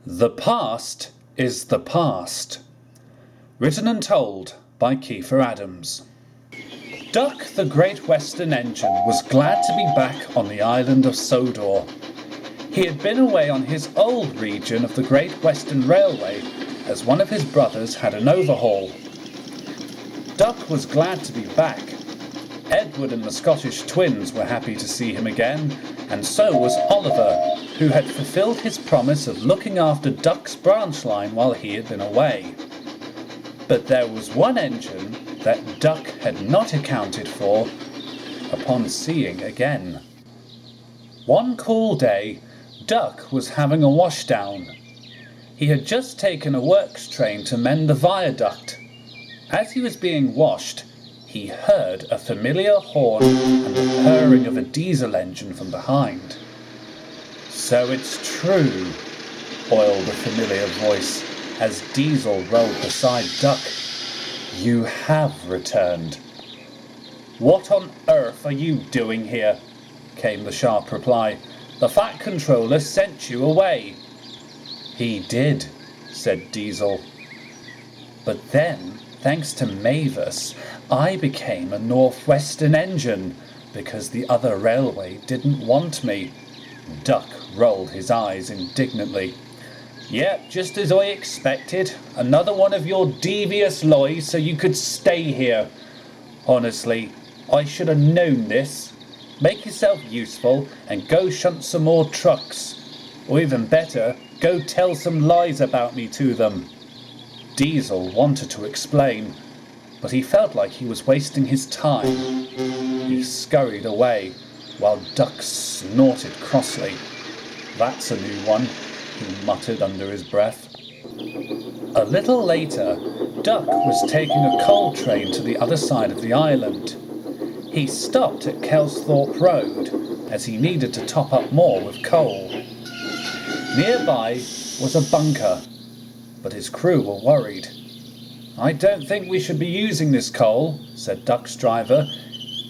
The Past is the Past. Written and told by Kiefer Adams. Duck the Great Western Engine was glad to be back on the island of Sodor. He had been away on his old region of the Great Western Railway as one of his brothers had an overhaul. Duck was glad to be back. Edward and the Scottish twins were happy to see him again, and so was Oliver, who had fulfilled his promise of looking after Duck's branch line while he had been away. But there was one engine that Duck had not accounted for upon seeing again. One cool day, Duck was having a washdown. He had just taken a works train to mend the viaduct. As he was being washed, he heard a familiar horn and the purring of a diesel engine from behind. "So it's true," oiled a familiar voice as Diesel rolled beside Duck. "You have returned." "What on earth are you doing here?" came the sharp reply. "The Fat Controller sent you away." "He did," said Diesel. "But then, thanks to Mavis, I became a Northwestern engine because the other railway didn't want me." Duck rolled his eyes indignantly. "Yep, just as I expected. Another one of your devious lies so you could stay here. Honestly, I should have known this. Make yourself useful and go shunt some more trucks. Or even better, go tell some lies about me to them." Diesel wanted to explain, but he felt like he was wasting his time. He scurried away, while Duck snorted crossly. "That's a new one," he muttered under his breath. A little later, Duck was taking a coal train to the other side of the island. He stopped at Kelsthorpe Road, as he needed to top up more with coal. Nearby was a bunker, but his crew were worried. "I don't think we should be using this coal," said Duck's driver.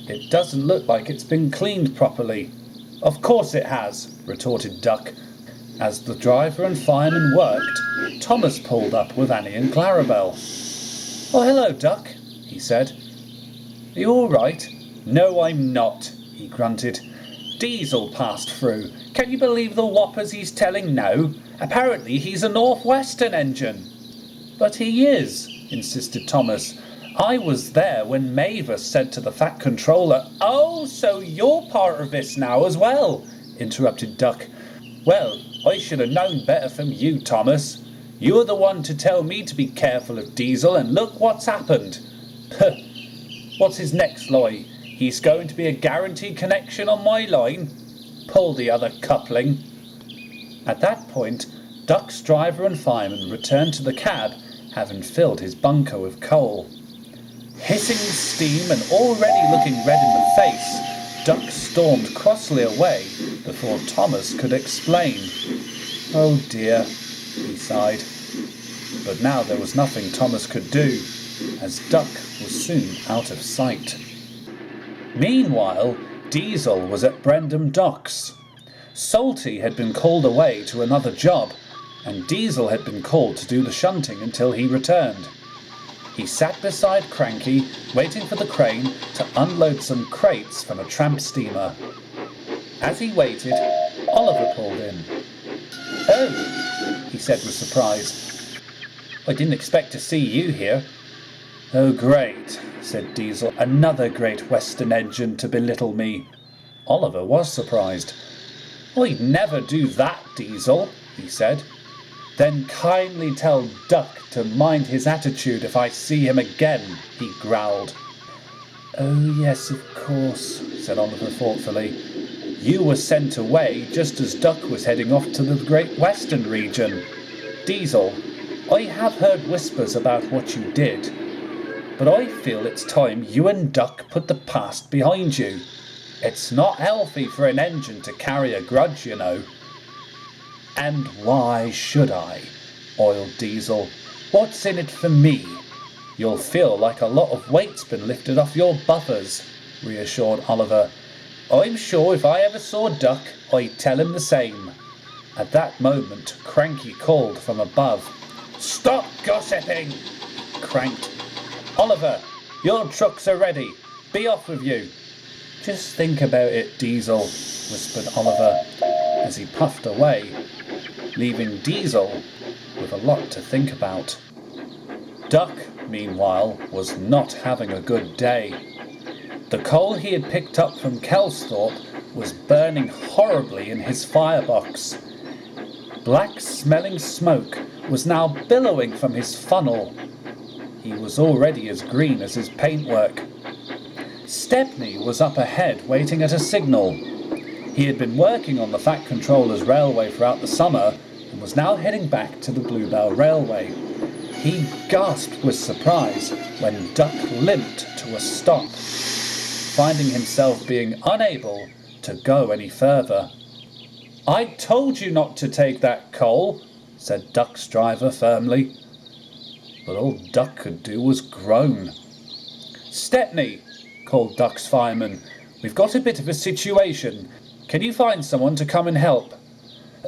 "It doesn't look like it's been cleaned properly." "Of course it has," retorted Duck. As the driver and fireman worked, Thomas pulled up with Annie and Clarabelle. "Oh, hello, Duck," he said. "Are you all right?" "No, I'm not," he grunted. "Diesel passed through. Can you believe the whoppers he's telling now? Apparently he's a Northwestern engine." "But he is," insisted Thomas. "I was there when Mavis said to the Fat Controller—" "Oh, so you're part of this now as well," interrupted Duck. "Well, I should have known better from you, Thomas. You're the one to tell me to be careful of Diesel, and look what's happened." "What's his next lie? He's going to be a guaranteed connection on my line? Pull the other coupling." At that point, Duck's driver and fireman returned to the cab, having filled his bunker with coal. Hissing steam and already looking red in the face, Duck stormed crossly away before Thomas could explain. "Oh dear," he sighed. But now there was nothing Thomas could do, as Duck was soon out of sight. Meanwhile, Diesel was at Brendam Docks. Salty had been called away to another job, and Diesel had been called to do the shunting until he returned. He sat beside Cranky, waiting for the crane to unload some crates from a tramp steamer. As he waited, Oliver pulled in. "Oh," he said with surprise. "I didn't expect to see you here." "Oh, great," said Diesel. "Another Great Western engine to belittle me." Oliver was surprised. "I'd never do that, Diesel," he said. "Then kindly tell Duck to mind his attitude if I see him again," he growled. "Oh, yes, of course," said Oliver thoughtfully. "You were sent away just as Duck was heading off to the Great Western region. Diesel, I have heard whispers about what you did, but I feel it's time you and Duck put the past behind you. It's not healthy for an engine to carry a grudge, you know." "And why should I?" oiled Diesel. "What's in it for me?" "You'll feel like a lot of weight's been lifted off your buffers," reassured Oliver. "I'm sure if I ever saw Duck, I'd tell him the same." At that moment, Cranky called from above. "Stop gossiping!" cranked. "Oliver, your trucks are ready. Be off with you." "Just think about it, Diesel," whispered Oliver as he puffed away, leaving Diesel with a lot to think about. Duck, meanwhile, was not having a good day. The coal he had picked up from Kelsthorpe was burning horribly in his firebox. Black-smelling smoke was now billowing from his funnel. He was already as green as his paintwork. Stepney was up ahead waiting at a signal. He had been working on the Fat Controller's railway throughout the summer and was now heading back to the Bluebell Railway. He gasped with surprise when Duck limped to a stop, finding himself being unable to go any further. "I told you not to take that coal," said Duck's driver firmly. But all Duck could do was groan. "Stepney," called Duck's fireman, "we've got a bit of a situation. Can you find someone to come and help?"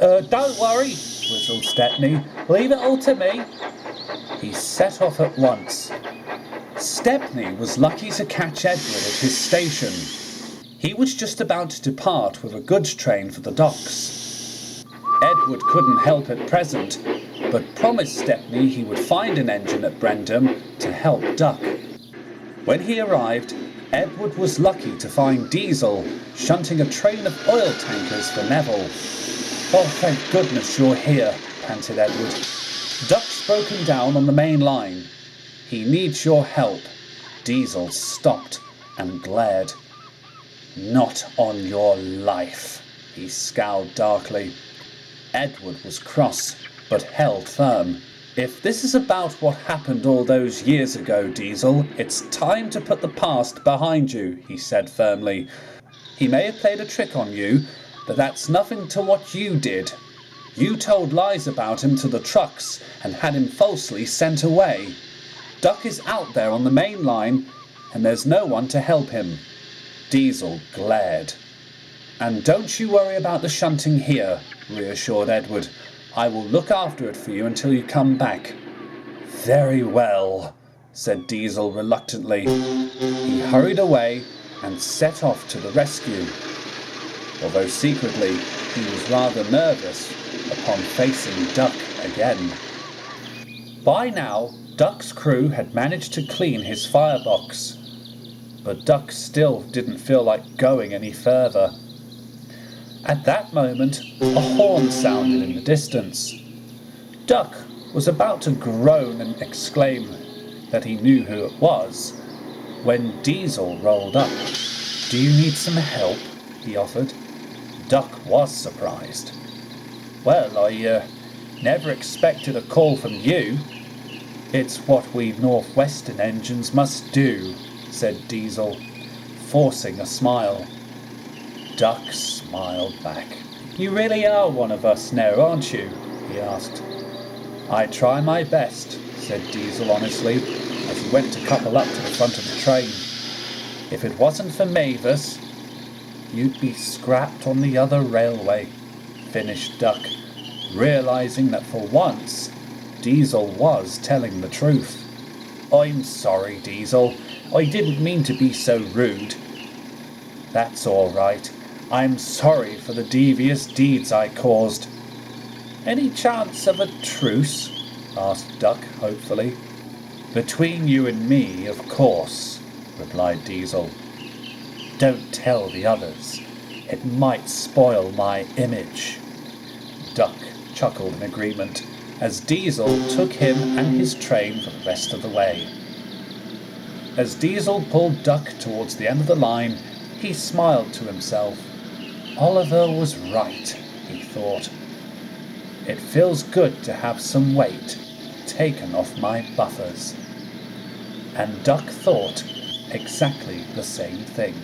Don't worry," whistled Stepney. "Leave it all to me." He set off at once. Stepney was lucky to catch Edward at his station. He was just about to depart with a goods train for the docks. Edward couldn't help at present, but promised Stepney he would find an engine at Brendam to help Duck. When he arrived, Edward was lucky to find Diesel shunting a train of oil tankers for Neville. "Oh, thank goodness you're here," panted Edward. "Duck's broken down on the main line. He needs your help." Diesel stopped and glared. "Not on your life," he scowled darkly. Edward was cross, but held firm. "If this is about what happened all those years ago, Diesel, it's time to put the past behind you," he said firmly. "He may have played a trick on you, but that's nothing to what you did. You told lies about him to the trucks and had him falsely sent away. Duck is out there on the main line, and there's no one to help him." Diesel glared. "And don't you worry about the shunting here," reassured Edward. "I will look after it for you until you come back." "Very well," said Diesel reluctantly. He hurried away and set off to the rescue, although secretly he was rather nervous upon facing Duck again. By now, Duck's crew had managed to clean his firebox, but Duck still didn't feel like going any further. At that moment, a horn sounded in the distance. Duck was about to groan and exclaim that he knew who it was, when Diesel rolled up. "Do you need some help?" he offered. Duck was surprised. "Well, I never expected a call from you." "It's what we Northwestern engines must do," said Diesel, forcing a smile. Duck smiled back. "You really are one of us now, aren't you?" he asked. "I try my best," said Diesel honestly, as he went to couple up to the front of the train. "If it wasn't for Mavis, you'd be scrapped on the other railway," finished Duck, realizing that for once Diesel was telling the truth. "I'm sorry, Diesel. I didn't mean to be so rude." "That's all right. I'm sorry for the devious deeds I caused." "Any chance of a truce?" asked Duck hopefully. "Between you and me, of course," replied Diesel. "Don't tell the others. It might spoil my image." Duck chuckled in agreement as Diesel took him and his train for the rest of the way. As Diesel pulled Duck towards the end of the line, he smiled to himself. Oliver was right, he thought. It feels good to have some weight taken off my buffers. And Duck thought exactly the same thing.